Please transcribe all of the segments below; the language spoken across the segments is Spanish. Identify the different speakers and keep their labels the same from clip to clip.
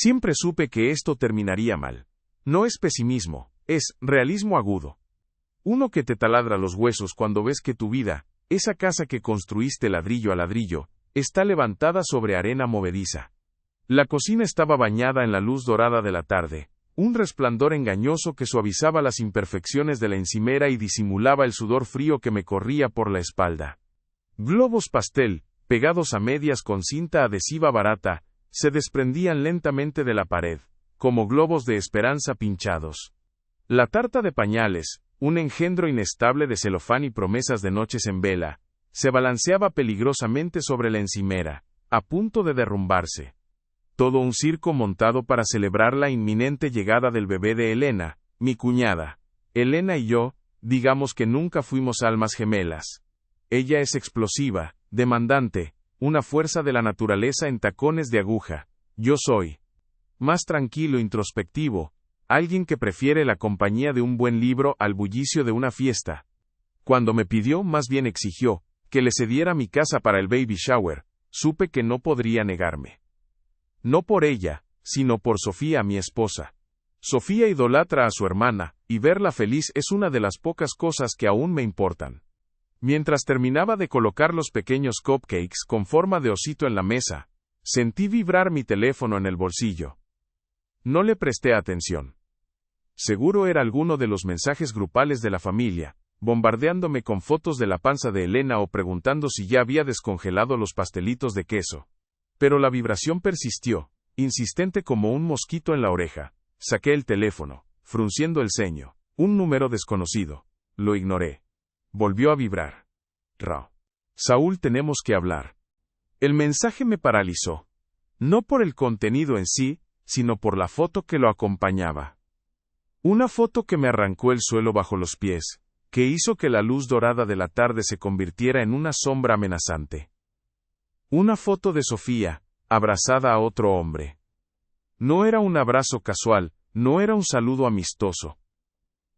Speaker 1: Siempre supe que esto terminaría mal. No es pesimismo, es realismo agudo. Uno que te taladra los huesos cuando ves que tu vida, esa casa que construiste ladrillo a ladrillo, está levantada sobre arena movediza. La cocina estaba bañada en la luz dorada de la tarde, un resplandor engañoso que suavizaba las imperfecciones de la encimera y disimulaba el sudor frío que me corría por la espalda. Globos pastel, pegados a medias con cinta adhesiva barata, se desprendían lentamente de la pared, como globos de esperanza pinchados. La tarta de pañales, un engendro inestable de celofán y promesas de noches en vela, se balanceaba peligrosamente sobre la encimera, a punto de derrumbarse. Todo un circo montado para celebrar la inminente llegada del bebé de Elena, mi cuñada. Elena y yo, digamos que nunca fuimos almas gemelas. Ella es explosiva, demandante, una fuerza de la naturaleza en tacones de aguja. Yo soy más tranquilo, introspectivo, alguien que prefiere la compañía de un buen libro al bullicio de una fiesta. Cuando me pidió, más bien exigió, que le cediera mi casa para el baby shower, supe que no podría negarme. No por ella, sino por Sofía, mi esposa. Sofía idolatra a su hermana, y verla feliz es una de las pocas cosas que aún me importan. Mientras terminaba de colocar los pequeños cupcakes con forma de osito en la mesa, sentí vibrar mi teléfono en el bolsillo. No le presté atención. Seguro era alguno de los mensajes grupales de la familia, bombardeándome con fotos de la panza de Elena o preguntando si ya había descongelado los pastelitos de queso. Pero la vibración persistió, insistente como un mosquito en la oreja. Saqué el teléfono, frunciendo el ceño. Un número desconocido. Lo ignoré. Volvió a vibrar. Rao. Saúl, tenemos que hablar. El mensaje me paralizó. No por el contenido en sí, sino por la foto que lo acompañaba. Una foto que me arrancó el suelo bajo los pies, que hizo que la luz dorada de la tarde se convirtiera en una sombra amenazante. Una foto de Sofía, abrazada a otro hombre. No era un abrazo casual, no era un saludo amistoso.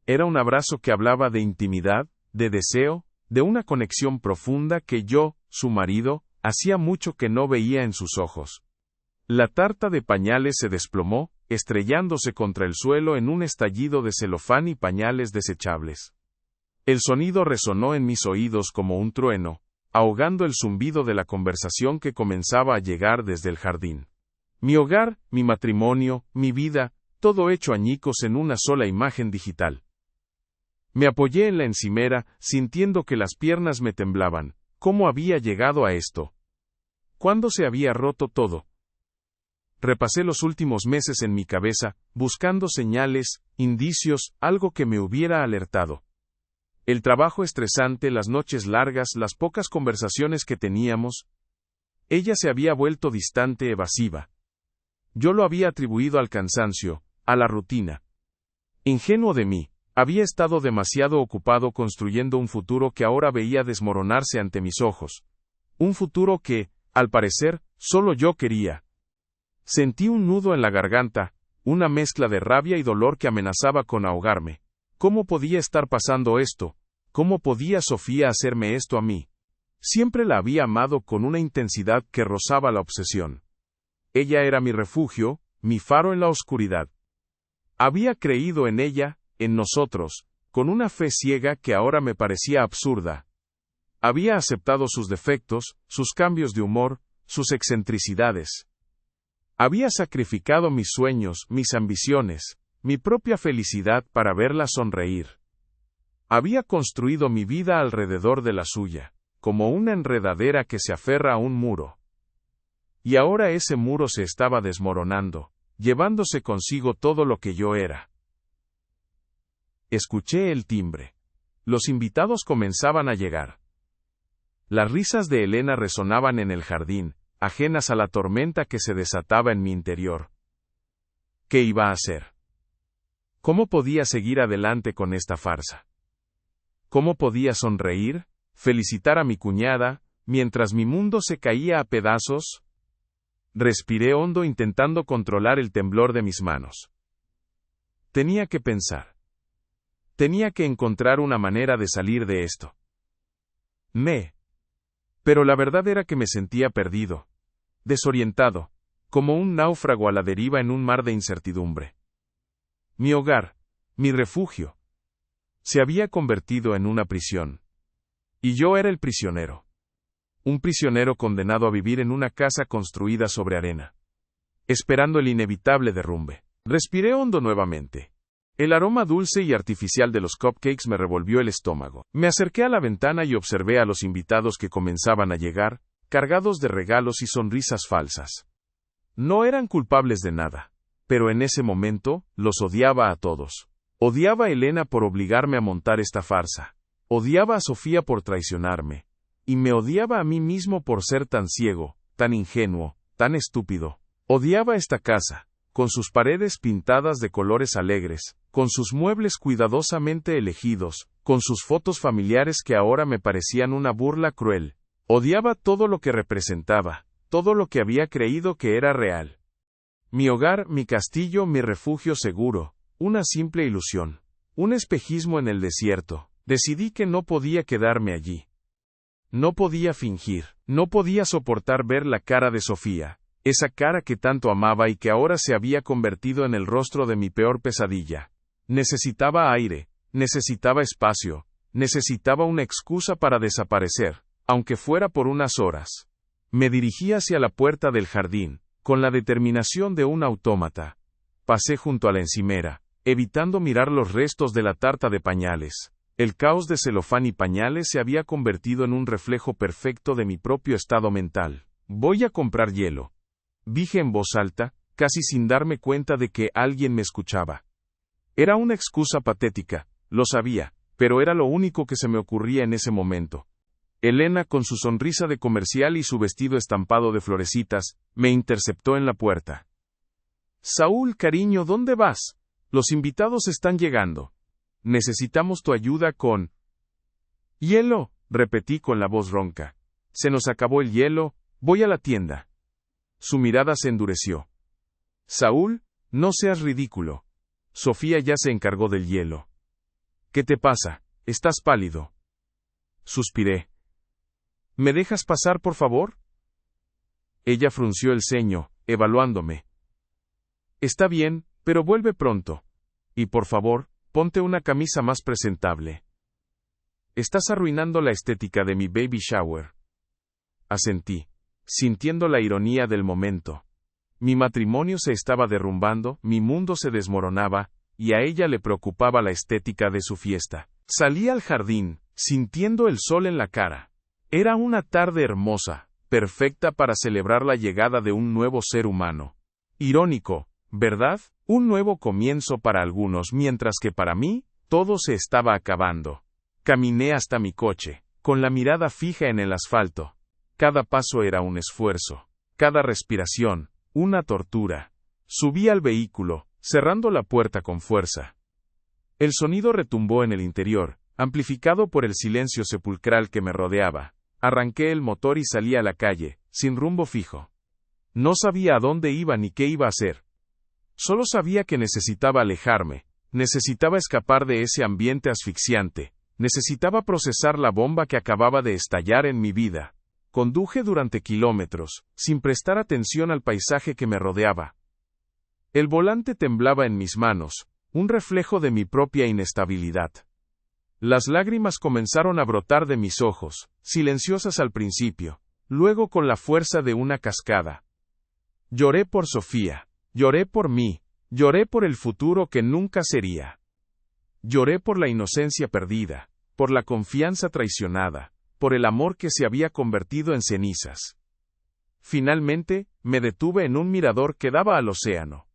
Speaker 1: Era un abrazo que hablaba de intimidad, de deseo, de una conexión profunda que yo, su marido, hacía mucho que no veía en sus ojos. La tarta de pañales se desplomó, estrellándose contra el suelo en un estallido de celofán y pañales desechables. El sonido resonó en mis oídos como un trueno, ahogando el zumbido de la conversación que comenzaba a llegar desde el jardín. Mi hogar, mi matrimonio, mi vida, todo hecho añicos en una sola imagen digital. Me apoyé en la encimera, sintiendo que las piernas me temblaban. ¿Cómo había llegado a esto? ¿Cuándo se había roto todo? Repasé los últimos meses en mi cabeza, buscando señales, indicios, algo que me hubiera alertado. El trabajo estresante, las noches largas, las pocas conversaciones que teníamos. Ella se había vuelto distante, evasiva. Yo lo había atribuido al cansancio, a la rutina. Ingenuo de mí, había estado demasiado ocupado construyendo un futuro que ahora veía desmoronarse ante mis ojos. Un futuro que, al parecer, solo yo quería. Sentí un nudo en la garganta, una mezcla de rabia y dolor que amenazaba con ahogarme. ¿Cómo podía estar pasando esto? ¿Cómo podía Sofía hacerme esto a mí? Siempre la había amado con una intensidad que rozaba la obsesión. Ella era mi refugio, mi faro en la oscuridad. Había creído en ella, en nosotros, con una fe ciega que ahora me parecía absurda. Había aceptado sus defectos, sus cambios de humor, sus excentricidades. Había sacrificado mis sueños, mis ambiciones, mi propia felicidad para verla sonreír. Había construido mi vida alrededor de la suya, como una enredadera que se aferra a un muro. Y ahora ese muro se estaba desmoronando, llevándose consigo todo lo que yo era. Escuché el timbre. Los invitados comenzaban a llegar. Las risas de Elena resonaban en el jardín, ajenas a la tormenta que se desataba en mi interior. ¿Qué iba a hacer? ¿Cómo podía seguir adelante con esta farsa? ¿Cómo podía sonreír, felicitar a mi cuñada, mientras mi mundo se caía a pedazos? Respiré hondo intentando controlar el temblor de mis manos. Tenía que pensar. Tenía que encontrar una manera de salir de esto. Pero la verdad era que me sentía perdido, desorientado, como un náufrago a la deriva en un mar de incertidumbre. Mi hogar, mi refugio, se había convertido en una prisión. Y yo era el prisionero. Un prisionero condenado a vivir en una casa construida sobre arena, esperando el inevitable derrumbe. Respiré hondo nuevamente. El aroma dulce y artificial de los cupcakes me revolvió el estómago. Me acerqué a la ventana y observé a los invitados que comenzaban a llegar, cargados de regalos y sonrisas falsas. No eran culpables de nada, pero en ese momento, los odiaba a todos. Odiaba a Elena por obligarme a montar esta farsa. Odiaba a Sofía por traicionarme. Y me odiaba a mí mismo por ser tan ciego, tan ingenuo, tan estúpido. Odiaba esta casa, con sus paredes pintadas de colores alegres, con sus muebles cuidadosamente elegidos, con sus fotos familiares que ahora me parecían una burla cruel. Odiaba todo lo que representaba, todo lo que había creído que era real. Mi hogar, mi castillo, mi refugio seguro, una simple ilusión, un espejismo en el desierto. Decidí que no podía quedarme allí. No podía fingir, no podía soportar ver la cara de Sofía, esa cara que tanto amaba y que ahora se había convertido en el rostro de mi peor pesadilla. Necesitaba aire, necesitaba espacio, necesitaba una excusa para desaparecer, aunque fuera por unas horas. Me dirigí hacia la puerta del jardín, con la determinación de un autómata. Pasé junto a la encimera, evitando mirar los restos de la tarta de pañales. El caos de celofán y pañales se había convertido en un reflejo perfecto de mi propio estado mental. Voy a comprar hielo, dije en voz alta, casi sin darme cuenta de que alguien me escuchaba. Era una excusa patética, lo sabía, pero era lo único que se me ocurría en ese momento. Elena, con su sonrisa de comercial y su vestido estampado de florecitas, me interceptó en la puerta. Saúl, cariño, ¿dónde vas? Los invitados están llegando. Necesitamos tu ayuda con... Hielo, repetí con la voz ronca. Se nos acabó el hielo, voy a la tienda. Su mirada se endureció. Saúl, no seas ridículo. Sofía ya se encargó del hielo. ¿Qué te pasa? Estás pálido. Suspiré. ¿Me dejas pasar, por favor? Ella frunció el ceño, evaluándome. Está bien, pero vuelve pronto. Y por favor, ponte una camisa más presentable. Estás arruinando la estética de mi baby shower. Asentí, sintiendo la ironía del momento. Mi matrimonio se estaba derrumbando, mi mundo se desmoronaba, y a ella le preocupaba la estética de su fiesta. Salí al jardín, sintiendo el sol en la cara. Era una tarde hermosa, perfecta para celebrar la llegada de un nuevo ser humano. Irónico, ¿verdad? Un nuevo comienzo para algunos, mientras que para mí, todo se estaba acabando. Caminé hasta mi coche, con la mirada fija en el asfalto. Cada paso era un esfuerzo, cada respiración, una tortura. Subí al vehículo, cerrando la puerta con fuerza. El sonido retumbó en el interior, amplificado por el silencio sepulcral que me rodeaba. Arranqué el motor y salí a la calle, sin rumbo fijo. No sabía a dónde iba ni qué iba a hacer. Solo sabía que necesitaba alejarme, necesitaba escapar de ese ambiente asfixiante, necesitaba procesar la bomba que acababa de estallar en mi vida. Conduje durante kilómetros, sin prestar atención al paisaje que me rodeaba. El volante temblaba en mis manos, un reflejo de mi propia inestabilidad. Las lágrimas comenzaron a brotar de mis ojos, silenciosas al principio, luego con la fuerza de una cascada. Lloré por Sofía, lloré por mí, lloré por el futuro que nunca sería. Lloré por la inocencia perdida, por la confianza traicionada, por el amor que se había convertido en cenizas. Finalmente, me detuve en un mirador que daba al océano.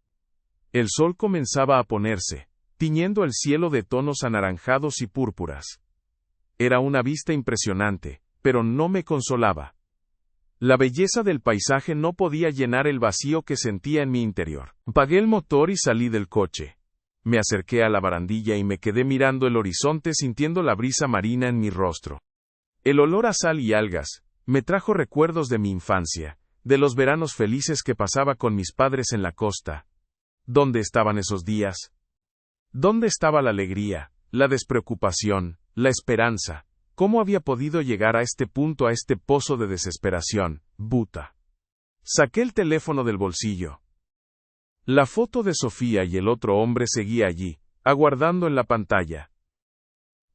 Speaker 1: El sol comenzaba a ponerse, tiñendo el cielo de tonos anaranjados y púrpuras. Era una vista impresionante, pero no me consolaba. La belleza del paisaje no podía llenar el vacío que sentía en mi interior. Apagué el motor y salí del coche. Me acerqué a la barandilla y me quedé mirando el horizonte sintiendo la brisa marina en mi rostro. El olor a sal y algas me trajo recuerdos de mi infancia, de los veranos felices que pasaba con mis padres en la costa. ¿Dónde estaban esos días? ¿Dónde estaba la alegría, la despreocupación, la esperanza? ¿Cómo había podido llegar a este punto, a este pozo de desesperación? Buta. Saqué el teléfono del bolsillo. La foto de Sofía y el otro hombre seguía allí, aguardando en la pantalla.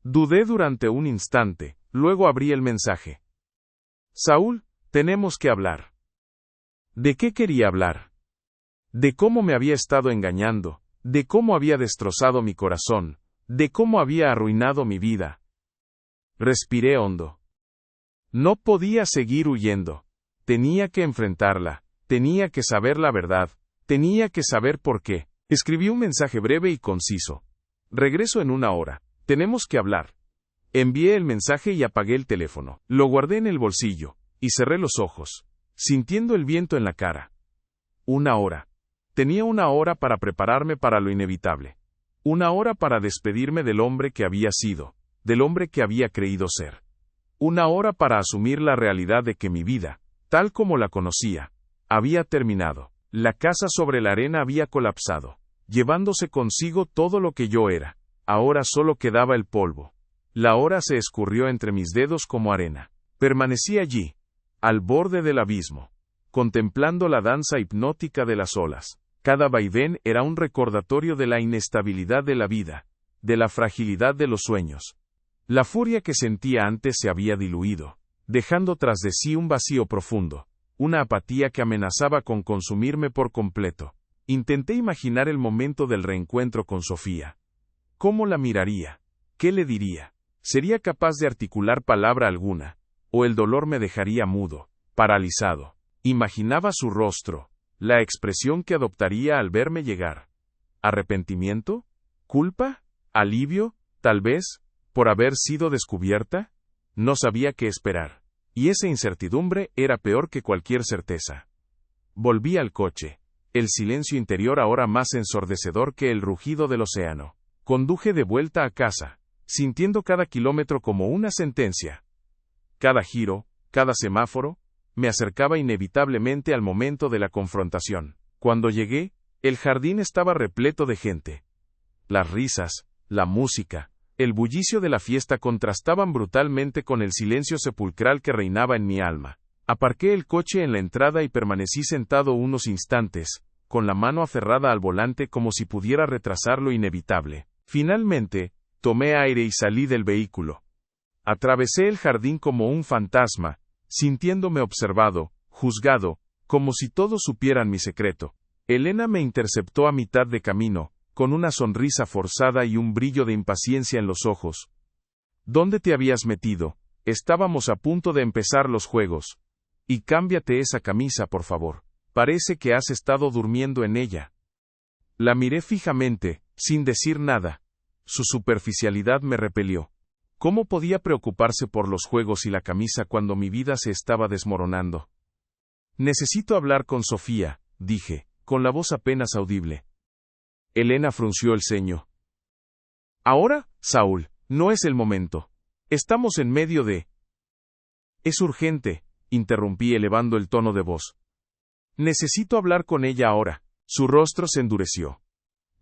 Speaker 1: Dudé durante un instante, luego abrí el mensaje. Saúl, tenemos que hablar. ¿De qué quería hablar? De cómo me había estado engañando, de cómo había destrozado mi corazón, de cómo había arruinado mi vida. Respiré hondo. No podía seguir huyendo. Tenía que enfrentarla, tenía que saber la verdad, tenía que saber por qué. Escribí un mensaje breve y conciso. Regreso en 1 hora. Tenemos que hablar. Envié el mensaje y apagué el teléfono. Lo guardé en el bolsillo, y cerré los ojos, sintiendo el viento en la cara. 1 hora. Tenía 1 hora para prepararme para lo inevitable. 1 hora para despedirme del hombre que había sido, del hombre que había creído ser. 1 hora para asumir la realidad de que mi vida, tal como la conocía, había terminado. La casa sobre la arena había colapsado, llevándose consigo todo lo que yo era. Ahora solo quedaba el polvo. La hora se escurrió entre mis dedos como arena. Permanecí allí, al borde del abismo, contemplando la danza hipnótica de las olas. Cada vaivén era un recordatorio de la inestabilidad de la vida, de la fragilidad de los sueños. La furia que sentía antes se había diluido, dejando tras de sí un vacío profundo, una apatía que amenazaba con consumirme por completo. Intenté imaginar el momento del reencuentro con Sofía. ¿Cómo la miraría? ¿Qué le diría? ¿Sería capaz de articular palabra alguna? ¿O el dolor me dejaría mudo, paralizado? Imaginaba su rostro, la expresión que adoptaría al verme llegar. ¿Arrepentimiento? ¿Culpa? ¿Alivio? Tal vez, por haber sido descubierta. No sabía qué esperar. Y esa incertidumbre era peor que cualquier certeza. Volví al coche. El silencio interior ahora más ensordecedor que el rugido del océano. Conduje de vuelta a casa, sintiendo cada kilómetro como una sentencia. Cada giro, cada semáforo, me acercaba inevitablemente al momento de la confrontación. Cuando llegué, el jardín estaba repleto de gente. Las risas, la música, el bullicio de la fiesta contrastaban brutalmente con el silencio sepulcral que reinaba en mi alma. Aparqué el coche en la entrada y permanecí sentado unos instantes, con la mano aferrada al volante como si pudiera retrasar lo inevitable. Finalmente, tomé aire y salí del vehículo. Atravesé el jardín como un fantasma, sintiéndome observado, juzgado, como si todos supieran mi secreto. Elena me interceptó a mitad de camino, con una sonrisa forzada y un brillo de impaciencia en los ojos. ¿Dónde te habías metido? Estábamos a punto de empezar los juegos. Y cámbiate esa camisa, por favor. Parece que has estado durmiendo en ella. La miré fijamente, sin decir nada. Su superficialidad me repelió. ¿Cómo podía preocuparse por los juegos y la camisa cuando mi vida se estaba desmoronando? Necesito hablar con Sofía, dije, con la voz apenas audible. Elena frunció el ceño. Ahora, Saúl, no es el momento. Estamos en medio de... Es urgente, interrumpí elevando el tono de voz. Necesito hablar con ella ahora. Su rostro se endureció.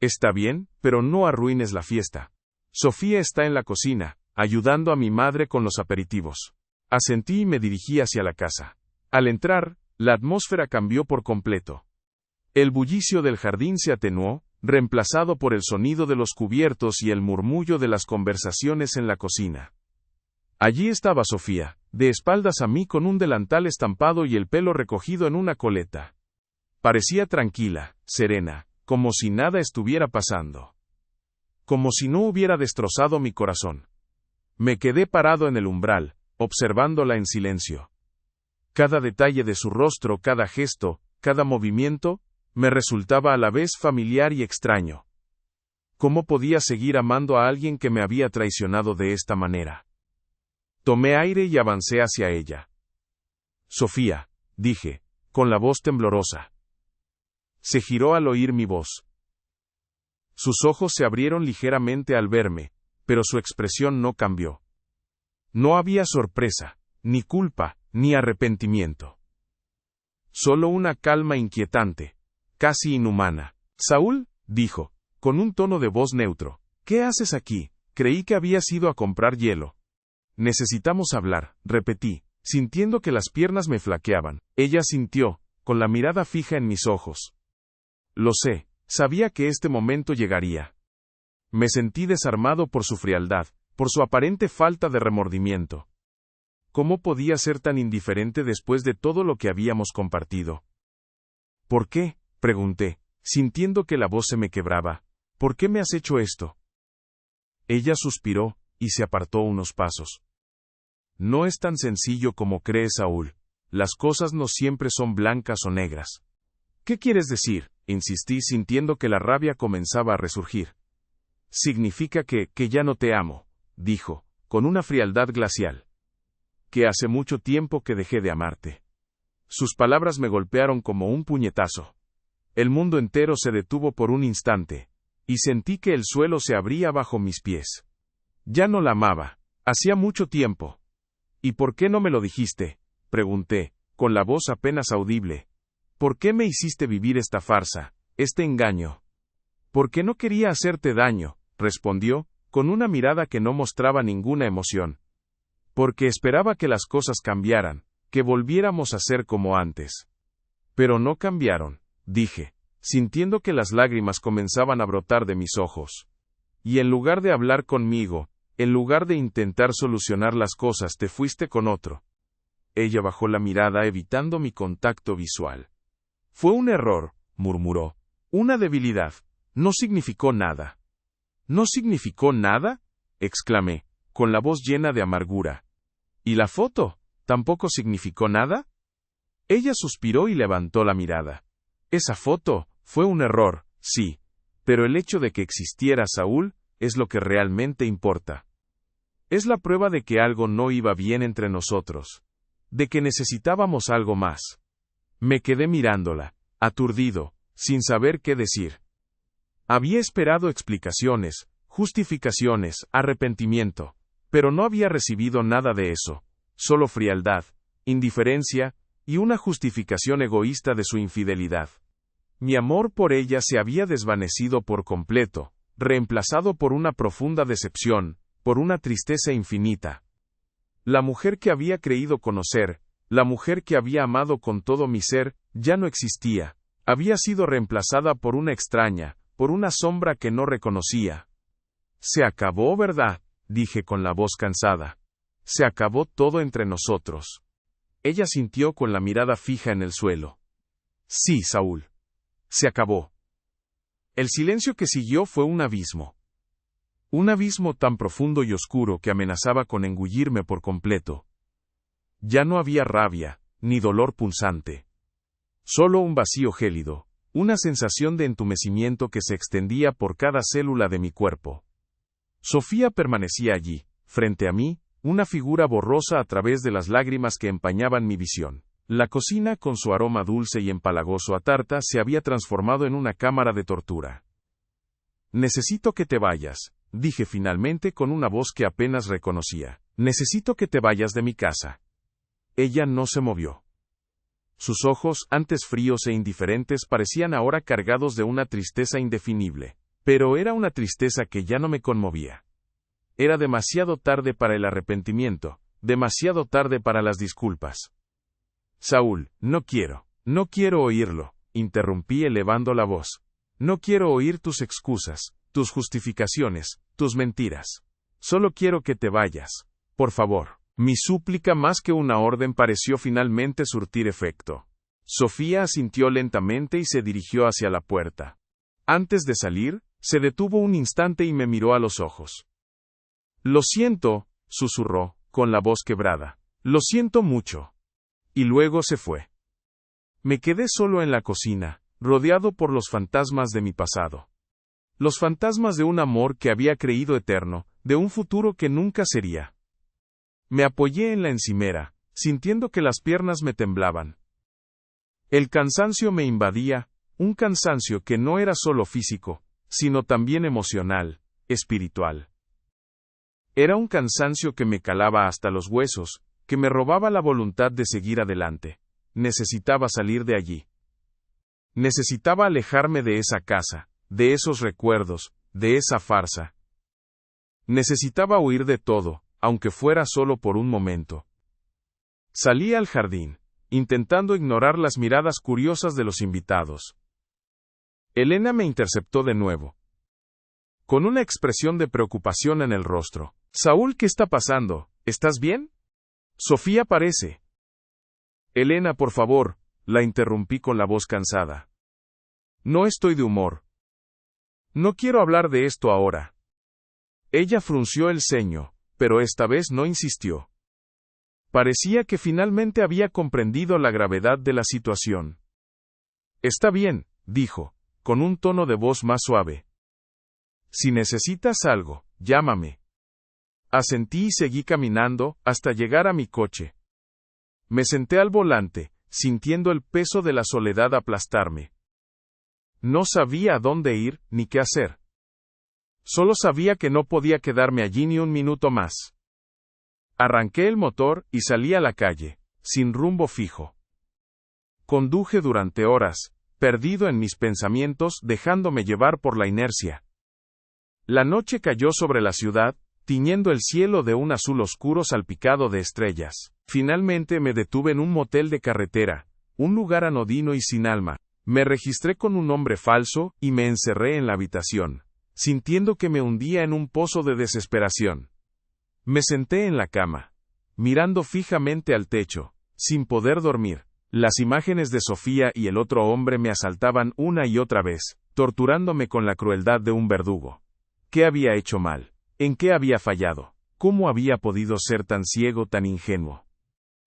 Speaker 1: Está bien, pero no arruines la fiesta. Sofía está en la cocina, ayudando a mi madre con los aperitivos. Asentí y me dirigí hacia la casa. Al entrar, la atmósfera cambió por completo. El bullicio del jardín se atenuó, reemplazado por el sonido de los cubiertos y el murmullo de las conversaciones en la cocina. Allí estaba Sofía, de espaldas a mí con un delantal estampado y el pelo recogido en una coleta. Parecía tranquila, serena, como si nada estuviera pasando. Como si no hubiera destrozado mi corazón. Me quedé parado en el umbral, observándola en silencio. Cada detalle de su rostro, cada gesto, cada movimiento, me resultaba a la vez familiar y extraño. ¿Cómo podía seguir amando a alguien que me había traicionado de esta manera? Tomé aire y avancé hacia ella. Sofía, dije, con la voz temblorosa. Se giró al oír mi voz. Sus ojos se abrieron ligeramente al verme, pero su expresión no cambió. No había sorpresa, ni culpa, ni arrepentimiento. Solo una calma inquietante, casi inhumana. Saúl, dijo, con un tono de voz neutro, ¿qué haces aquí? Creí que habías ido a comprar hielo. Necesitamos hablar, repetí, sintiendo que las piernas me flaqueaban. Ella sintió, con la mirada fija en mis ojos. Lo sé, sabía que este momento llegaría. Me sentí desarmado por su frialdad, por su aparente falta de remordimiento. ¿Cómo podía ser tan indiferente después de todo lo que habíamos compartido? ¿Por qué?, pregunté, sintiendo que la voz se me quebraba. ¿Por qué me has hecho esto? Ella suspiró, y se apartó unos pasos. No es tan sencillo como crees, Saúl. Las cosas no siempre son blancas o negras. ¿Qué quieres decir?, insistí, sintiendo que la rabia comenzaba a resurgir. Significa que ya no te amo, dijo, con una frialdad glacial. Que hace mucho tiempo que dejé de amarte. Sus palabras me golpearon como un puñetazo. El mundo entero se detuvo por un instante, y sentí que el suelo se abría bajo mis pies. Ya no la amaba, hacía mucho tiempo. ¿Y por qué no me lo dijiste?, pregunté, con la voz apenas audible. ¿Por qué me hiciste vivir esta farsa, este engaño? Porque no quería hacerte daño, respondió, con una mirada que no mostraba ninguna emoción. Porque esperaba que las cosas cambiaran, que volviéramos a ser como antes. Pero no cambiaron, dije, sintiendo que las lágrimas comenzaban a brotar de mis ojos. Y en lugar de hablar conmigo, en lugar de intentar solucionar las cosas, te fuiste con otro. Ella bajó la mirada evitando mi contacto visual. Fue un error, murmuró. Una debilidad. No significó nada. ¿No significó nada?, exclamé, con la voz llena de amargura. ¿Y la foto? ¿Tampoco significó nada? Ella suspiró y levantó la mirada. Esa foto fue un error, sí, pero el hecho de que existiera, Saúl, es lo que realmente importa. Es la prueba de que algo no iba bien entre nosotros. De que necesitábamos algo más. Me quedé mirándola, aturdido, sin saber qué decir. Había esperado explicaciones, justificaciones, arrepentimiento, pero no había recibido nada de eso, solo frialdad, indiferencia, y una justificación egoísta de su infidelidad. Mi amor por ella se había desvanecido por completo, reemplazado por una profunda decepción, por una tristeza infinita. La mujer que había creído conocer, la mujer que había amado con todo mi ser, ya no existía, había sido reemplazada por una extraña, por una sombra que no reconocía. Se acabó, ¿verdad?, dije con la voz cansada. Se acabó todo entre nosotros. Ella sintió con la mirada fija en el suelo. Sí, Saúl. Se acabó. El silencio que siguió fue un abismo. Un abismo tan profundo y oscuro que amenazaba con engullirme por completo. Ya no había rabia, ni dolor punzante. Solo un vacío gélido, una sensación de entumecimiento que se extendía por cada célula de mi cuerpo. Sofía permanecía allí, frente a mí, una figura borrosa a través de las lágrimas que empañaban mi visión. La cocina, con su aroma dulce y empalagoso a tarta, se había transformado en una cámara de tortura. Necesito que te vayas, dije finalmente con una voz que apenas reconocía. Necesito que te vayas de mi casa. Ella no se movió. Sus ojos, antes fríos e indiferentes, parecían ahora cargados de una tristeza indefinible. Pero era una tristeza que ya no me conmovía. Era demasiado tarde para el arrepentimiento, demasiado tarde para las disculpas. Saúl, no quiero oírlo, interrumpí elevando la voz. No quiero oír tus excusas, tus justificaciones, tus mentiras. Solo quiero que te vayas. Por favor. Mi súplica, más que una orden, pareció finalmente surtir efecto. Sofía asintió lentamente y se dirigió hacia la puerta. Antes de salir, se detuvo un instante y me miró a los ojos. Lo siento, susurró, con la voz quebrada. Lo siento mucho. Y luego se fue. Me quedé solo en la cocina, rodeado por los fantasmas de mi pasado. Los fantasmas de un amor que había creído eterno, de un futuro que nunca sería. Me apoyé en la encimera, sintiendo que las piernas me temblaban. El cansancio me invadía, un cansancio que no era solo físico, sino también emocional, espiritual. Era un cansancio que me calaba hasta los huesos, que me robaba la voluntad de seguir adelante. Necesitaba salir de allí. Necesitaba alejarme de esa casa, de esos recuerdos, de esa farsa. Necesitaba huir de todo, aunque fuera solo por un momento. Salí al jardín. intentando ignorar las miradas curiosas de los invitados. Elena me interceptó de nuevo, con una expresión de preocupación en el rostro. Saúl, ¿qué está pasando? ¿Estás bien? Sofía parece. Elena, por favor, la interrumpí con la voz cansada. No estoy de humor. No quiero hablar de esto ahora. Ella frunció el ceño, pero esta vez no insistió. Parecía que finalmente había comprendido la gravedad de la situación. Está bien, dijo, con un tono de voz más suave. Si necesitas algo, llámame. Asentí y seguí caminando, hasta llegar a mi coche. Me senté al volante, sintiendo el peso de la soledad aplastarme. No sabía a dónde ir, ni qué hacer. Solo sabía que no podía quedarme allí ni un minuto más. Arranqué el motor y salí a la calle, sin rumbo fijo. Conduje durante horas, perdido en mis pensamientos, dejándome llevar por la inercia. La noche cayó sobre la ciudad, tiñendo el cielo de un azul oscuro salpicado de estrellas. Finalmente me detuve en un motel de carretera, un lugar anodino y sin alma. Me registré con un nombre falso y me encerré en la habitación, sintiendo que me hundía en un pozo de desesperación. Me senté en la cama, mirando fijamente al techo, sin poder dormir. Las imágenes de Sofía y el otro hombre me asaltaban una y otra vez, torturándome con la crueldad de un verdugo. ¿Qué había hecho mal? ¿En qué había fallado? ¿Cómo había podido ser tan ciego, tan ingenuo?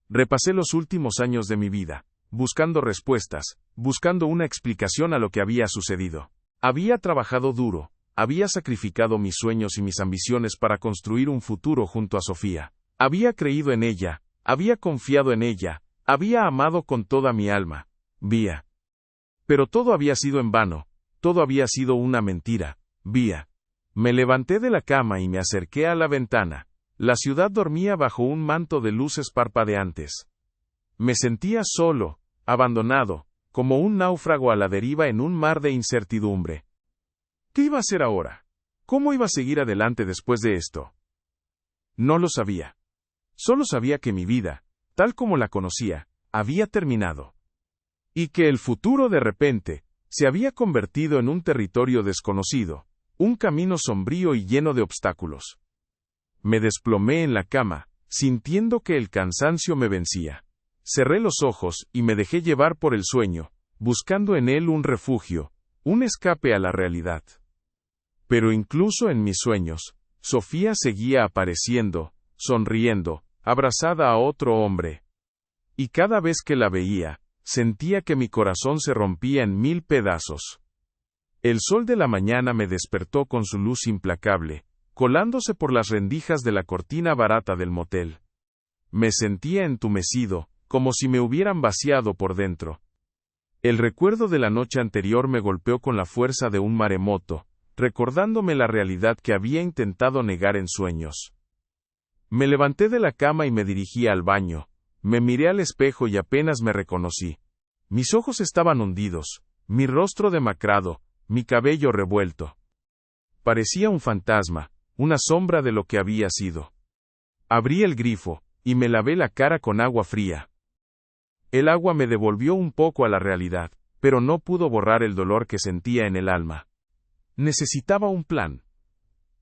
Speaker 1: Repasé los últimos años de mi vida, buscando respuestas, buscando una explicación a lo que había sucedido. Había trabajado duro, había sacrificado mis sueños y mis ambiciones para construir un futuro junto a Sofía. Había creído en ella, había confiado en ella, había amado con toda mi alma. Vía. Pero todo había sido en vano, todo había sido una mentira. Vía. Me levanté de la cama y me acerqué a la ventana. La ciudad dormía bajo un manto de luces parpadeantes. Me sentía solo, abandonado, como un náufrago a la deriva en un mar de incertidumbre. ¿Qué iba a hacer ahora? ¿Cómo iba a seguir adelante después de esto? No lo sabía. Solo sabía que mi vida, tal como la conocía, había terminado. Y que el futuro de repente, se había convertido en un territorio desconocido, un camino sombrío y lleno de obstáculos. Me desplomé en la cama, sintiendo que el cansancio me vencía. Cerré los ojos y me dejé llevar por el sueño, buscando en él un refugio, un escape a la realidad. Pero incluso en mis sueños, Sofía seguía apareciendo, sonriendo, abrazada a otro hombre. Y cada vez que la veía, sentía que mi corazón se rompía en 1000 pedazos. El sol de la mañana me despertó con su luz implacable, colándose por las rendijas de la cortina barata del motel. Me sentía entumecido, como si me hubieran vaciado por dentro. El recuerdo de la noche anterior me golpeó con la fuerza de un maremoto, recordándome la realidad que había intentado negar en sueños. Me levanté de la cama y me dirigí al baño. Me miré al espejo y apenas me reconocí. Mis ojos estaban hundidos, mi rostro demacrado, mi cabello revuelto. Parecía un fantasma, una sombra de lo que había sido. Abrí el grifo, y me lavé la cara con agua fría. El agua me devolvió un poco a la realidad, pero no pudo borrar el dolor que sentía en el alma. Necesitaba un plan.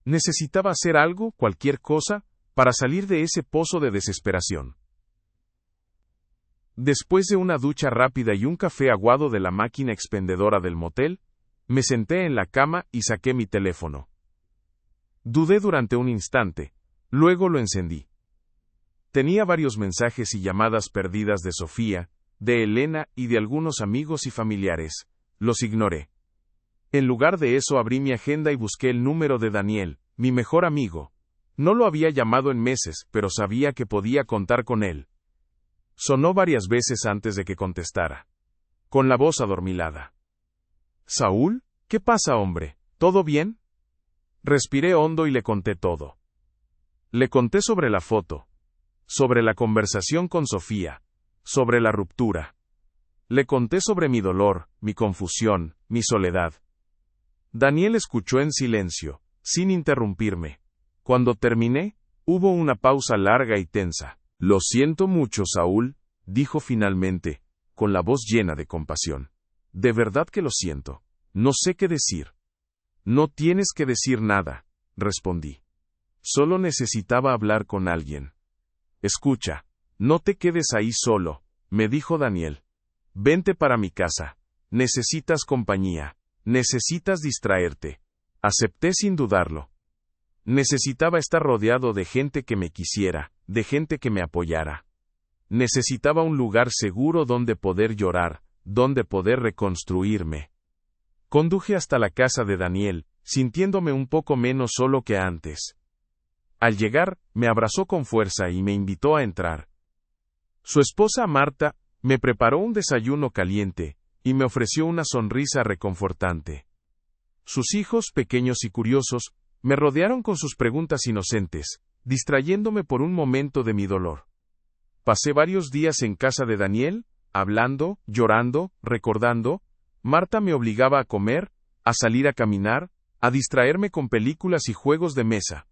Speaker 1: Necesitaba hacer algo, cualquier cosa, para salir de ese pozo de desesperación. Después de una ducha rápida y un café aguado de la máquina expendedora del motel, me senté en la cama y saqué mi teléfono. Dudé durante un instante, luego lo encendí. Tenía varios mensajes y llamadas perdidas de Sofía, de Elena y de algunos amigos y familiares. Los ignoré. En lugar de eso abrí mi agenda y busqué el número de Daniel, mi mejor amigo. No lo había llamado en meses, pero sabía que podía contar con él. Sonó varias veces antes de que contestara, con la voz adormilada. «¿Saúl? ¿Qué pasa, hombre? ¿Todo bien?» Respiré hondo y le conté todo. Le conté sobre la foto, sobre la conversación con Sofía, sobre la ruptura. Le conté sobre mi dolor, mi confusión, mi soledad. Daniel escuchó en silencio, sin interrumpirme. Cuando terminé, hubo una pausa larga y tensa. «Lo siento mucho, Saúl», dijo finalmente, con la voz llena de compasión. De verdad que lo siento. No sé qué decir. No tienes que decir nada, respondí. Solo necesitaba hablar con alguien. Escucha, no te quedes ahí solo, me dijo Daniel. Vente para mi casa. Necesitas compañía. Necesitas distraerte. Acepté sin dudarlo. Necesitaba estar rodeado de gente que me quisiera, de gente que me apoyara. Necesitaba un lugar seguro donde poder llorar, donde poder reconstruirme. Conduje hasta la casa de Daniel, sintiéndome un poco menos solo que antes. Al llegar, me abrazó con fuerza y me invitó a entrar. Su esposa Marta me preparó un desayuno caliente y me ofreció una sonrisa reconfortante. Sus hijos, pequeños y curiosos, me rodearon con sus preguntas inocentes, distrayéndome por un momento de mi dolor. Pasé varios días en casa de Daniel, hablando, llorando, recordando. Marta me obligaba a comer, a salir a caminar, a distraerme con películas y juegos de mesa.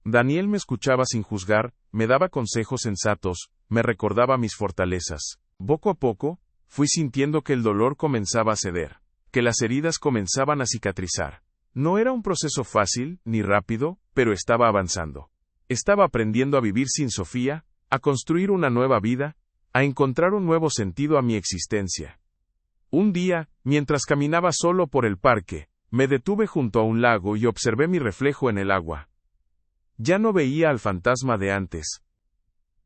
Speaker 1: Daniel me escuchaba sin juzgar, me daba consejos sensatos, me recordaba mis fortalezas. Poco a poco, fui sintiendo que el dolor comenzaba a ceder, que las heridas comenzaban a cicatrizar. No era un proceso fácil, ni rápido, pero estaba avanzando. Estaba aprendiendo a vivir sin Sofía, a construir una nueva vida, a encontrar un nuevo sentido a mi existencia. Un día, mientras caminaba solo por el parque, me detuve junto a un lago y observé mi reflejo en el agua. Ya no veía al fantasma de antes.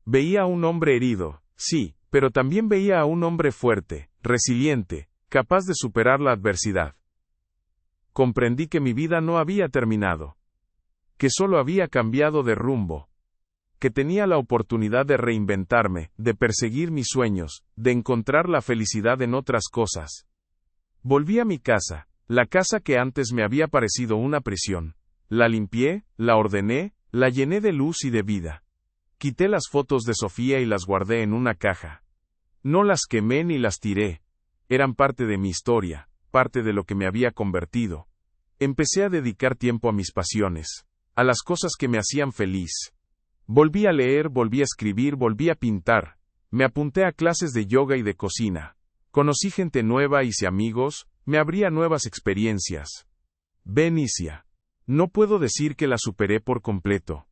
Speaker 1: Veía a un hombre herido, sí, pero también veía a un hombre fuerte, resiliente, capaz de superar la adversidad. Comprendí que mi vida no había terminado. Que solo había cambiado de rumbo. Que tenía la oportunidad de reinventarme, de perseguir mis sueños, de encontrar la felicidad en otras cosas. Volví a mi casa, la casa que antes me había parecido una prisión. La limpié, la ordené, la llené de luz y de vida. Quité las fotos de Sofía y las guardé en una caja. No las quemé ni las tiré. Eran parte de mi historia, parte de lo que me había convertido. Empecé a dedicar tiempo a mis pasiones, a las cosas que me hacían feliz. Volví a leer, volví a escribir, volví a pintar. Me apunté a clases de yoga y de cocina. Conocí gente nueva, hice amigos, me abrí a nuevas experiencias. Benicia. No puedo decir que la superé por completo.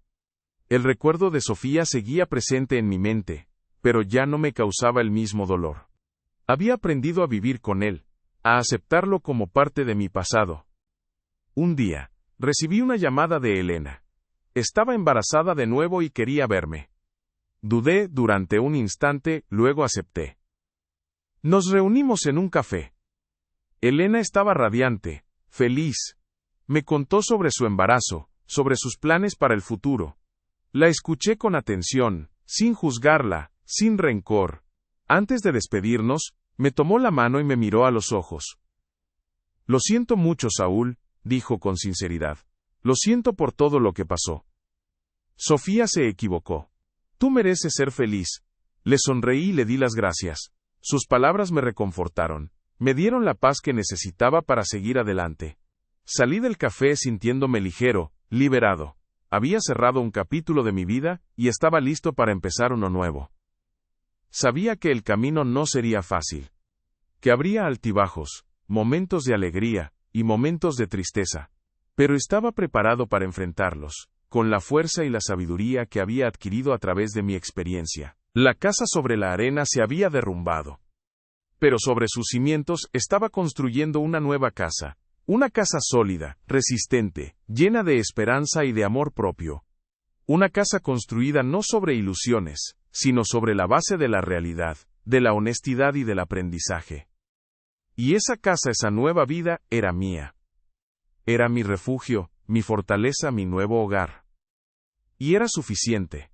Speaker 1: El recuerdo de Sofía seguía presente en mi mente, pero ya no me causaba el mismo dolor. Había aprendido a vivir con él, a aceptarlo como parte de mi pasado. Un día, recibí una llamada de Elena. Estaba embarazada de nuevo y quería verme. Dudé durante un instante, luego acepté. Nos reunimos en un café. Elena estaba radiante, feliz. Me contó sobre su embarazo, sobre sus planes para el futuro. La escuché con atención, sin juzgarla, sin rencor. Antes de despedirnos, me tomó la mano y me miró a los ojos. Lo siento mucho, Saúl, dijo con sinceridad. Lo siento por todo lo que pasó. Sofía se equivocó. Tú mereces ser feliz. Le sonreí y le di las gracias. Sus palabras me reconfortaron. Me dieron la paz que necesitaba para seguir adelante. Salí del café sintiéndome ligero, liberado. Había cerrado un capítulo de mi vida y estaba listo para empezar uno nuevo. Sabía que el camino no sería fácil. Que habría altibajos, momentos de alegría y momentos de tristeza. Pero estaba preparado para enfrentarlos, con la fuerza y la sabiduría que había adquirido a través de mi experiencia. La casa sobre la arena se había derrumbado. Pero sobre sus cimientos estaba construyendo una nueva casa. Una casa sólida, resistente, llena de esperanza y de amor propio. Una casa construida no sobre ilusiones, sino sobre la base de la realidad, de la honestidad y del aprendizaje. Y esa casa, esa nueva vida, era mía. Era mi refugio, mi fortaleza, mi nuevo hogar. Y era suficiente.